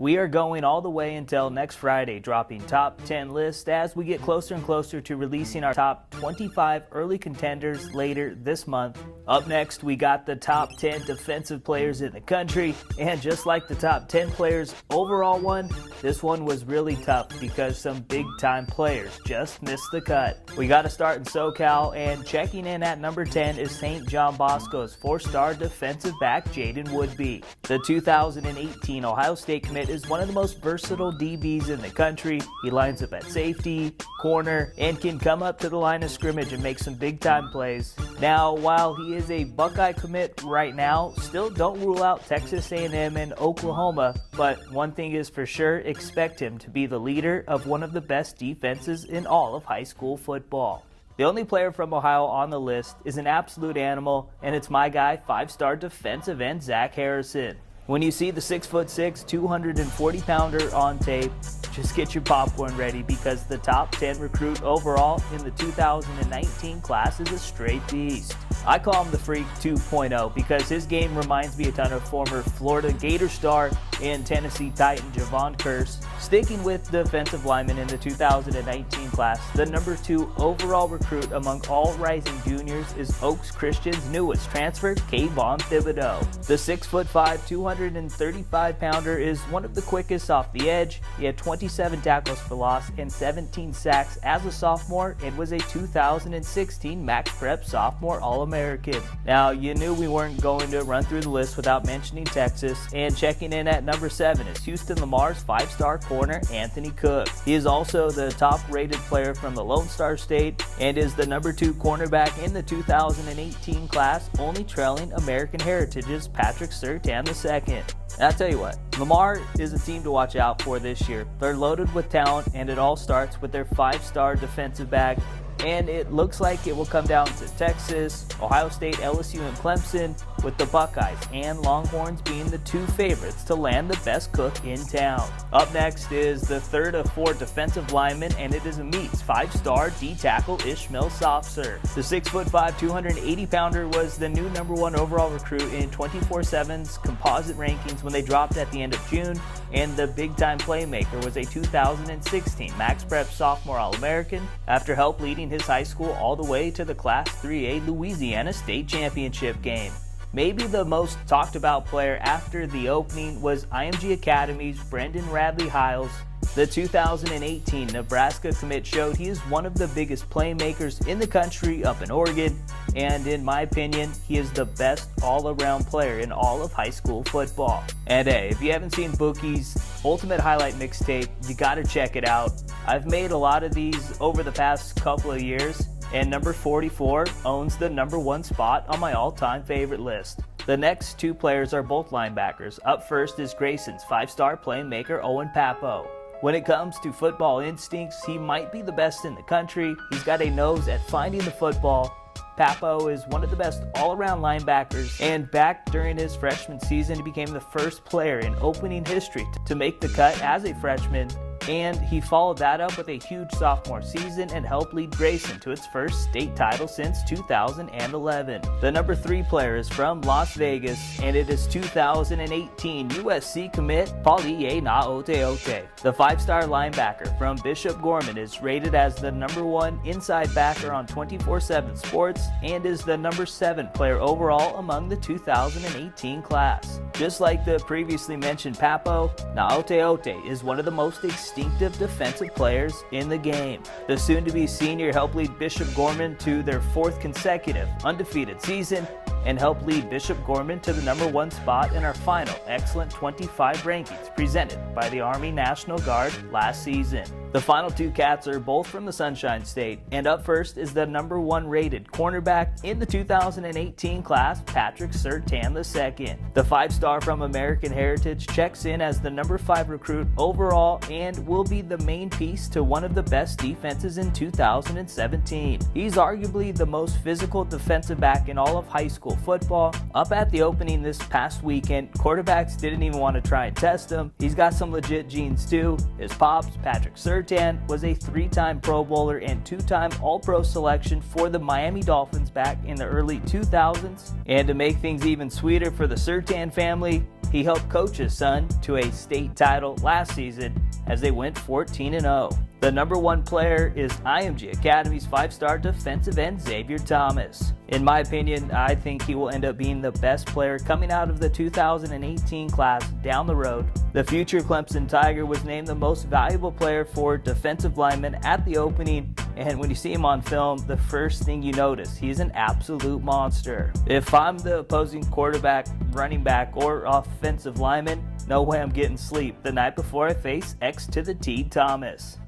We are going all the way until next Friday, dropping top 10 lists as we get closer and closer to releasing our top 25 early contenders later this month. Up next, we got the top 10 defensive players in the country, and just like the top 10 players overall one, this one was really tough because some big time players just missed the cut. We got to start in SoCal, and checking in at number 10 is St. John Bosco's 4-star defensive back Jaden Woodby. The 2018 Ohio State commit is one of the most versatile DBs in the country. He lines up at safety, corner, and can come up to the line of scrimmage and make some big time plays. Now, while he is a Buckeye commit right now, still don't rule out Texas A&M and Oklahoma, but one thing is for sure, expect him to be the leader of one of the best defenses in all of high school football. The only player from Ohio on the list is an absolute animal, and it's my guy, 5-star defensive end Zack Harrison. When you see the 6'6", 240-pounder on tape, just get your popcorn ready because the top 10 recruit overall in the 2019 class is a straight beast. I call him the Freak 2.0 because his game reminds me a ton of former Florida Gator star and Tennessee Titan Javon Curse. Sticking with defensive linemen in the 2019 class, the number 2 overall recruit among all rising juniors is Oaks Christian's newest transfer, Kayvon Thibodeau. The 6'5", 235-pounder is one of the quickest off the edge. He had 27 tackles for loss and 17 sacks as a sophomore and was a 2016 MaxPreps sophomore All-American. Now, you knew we weren't going to run through the list without mentioning Texas, and checking in at number 7 is Houston Lamar's 5-star corner Anthony Cook. He is also the top-rated player from the Lone Star State and is the number 2 cornerback in the 2018 class, only trailing American Heritage's Patrick Surtain II. And I'll tell you what, Lamar is a team to watch out for this year. They're loaded with talent, and it all starts with their 5-star defensive back. And it looks like it will come down to Texas, Ohio State, LSU, and Clemson, with the Buckeyes and Longhorns being the 2 favorites to land the best cook in town. Up next is the third of 4 defensive linemen, and it is a Meats 5-star D-tackle Ishmael Spires. The 6'5", 280-pounder was the new number 1 overall recruit in 24/7's composite rankings when they dropped at the end of June, and the big-time playmaker was a 2016 MaxPreps sophomore All-American after help leading his high school all the way to the Class 3A Louisiana State Championship game. Maybe the most talked about player after the opening was IMG Academy's Radley Hicks. The 2018 Nebraska commit showed he is one of the biggest playmakers in the country up in Oregon, and in my opinion, he is the best all-around player in all of high school football. And hey, if you haven't seen Bookie's Ultimate Highlight Mixtape, you gotta check it out. I've made a lot of these over the past couple of years, and number 44 owns the number 1 spot on my all-time favorite list. The next 2 players are both linebackers. Up first is Grayson's 5-star playmaker Owen Papo. When it comes to football instincts, he might be the best in the country. He's got a nose at finding the football. Papo is one of the best all-around linebackers, and back during his freshman season, he became the first player in opening history to make the cut as a freshman. And he followed that up with a huge sophomore season and helped lead Grayson to its first state title since 2011. The number 3 player is from Las Vegas, and it is 2018 USC commit Pollyanna Oj. The 5-star linebacker from Bishop Gorman is rated as the number 1 inside backer on 24/7 Sports and is the number 7 player overall among the 2018 class. Just like the previously mentioned Papo, Oj is one of the most distinctive defensive players in the game. The soon-to-be senior helped lead Bishop Gorman to their 4th consecutive undefeated season and helped lead Bishop Gorman to the number 1 spot in our final Excellent 25 rankings presented by the Army National Guard last season. The final 2 cats are both from the Sunshine State, and up first is the number 1 rated cornerback in the 2018 class, Patrick Surtain II. The 5-star from American Heritage checks in as the number 5 recruit overall and will be the main piece to one of the best defenses in 2017. He's arguably the most physical defensive back in all of high school school football. Up at the opening this past weekend, quarterbacks didn't even want to try and test him. He's got some legit genes too. His pops, Patrick Surtain, was a 3-time Pro Bowler and 2-time All-Pro selection for the Miami Dolphins back in the early 2000s. And to make things even sweeter for the Surtain family, he helped coach his son to a state title last season as they went 14-0. The number one player is IMG Academy's 5-star defensive end Xavier Thomas. In my opinion, I think he will end up being the best player coming out of the 2018 class down the road. The future Clemson Tiger was named the most valuable player for defensive linemen at the opening, and when you see him on film, the first thing you notice, he's an absolute monster. If I'm the opposing quarterback, running back, or offensive lineman, no way I'm getting sleep the night before I face X to the T Thomas.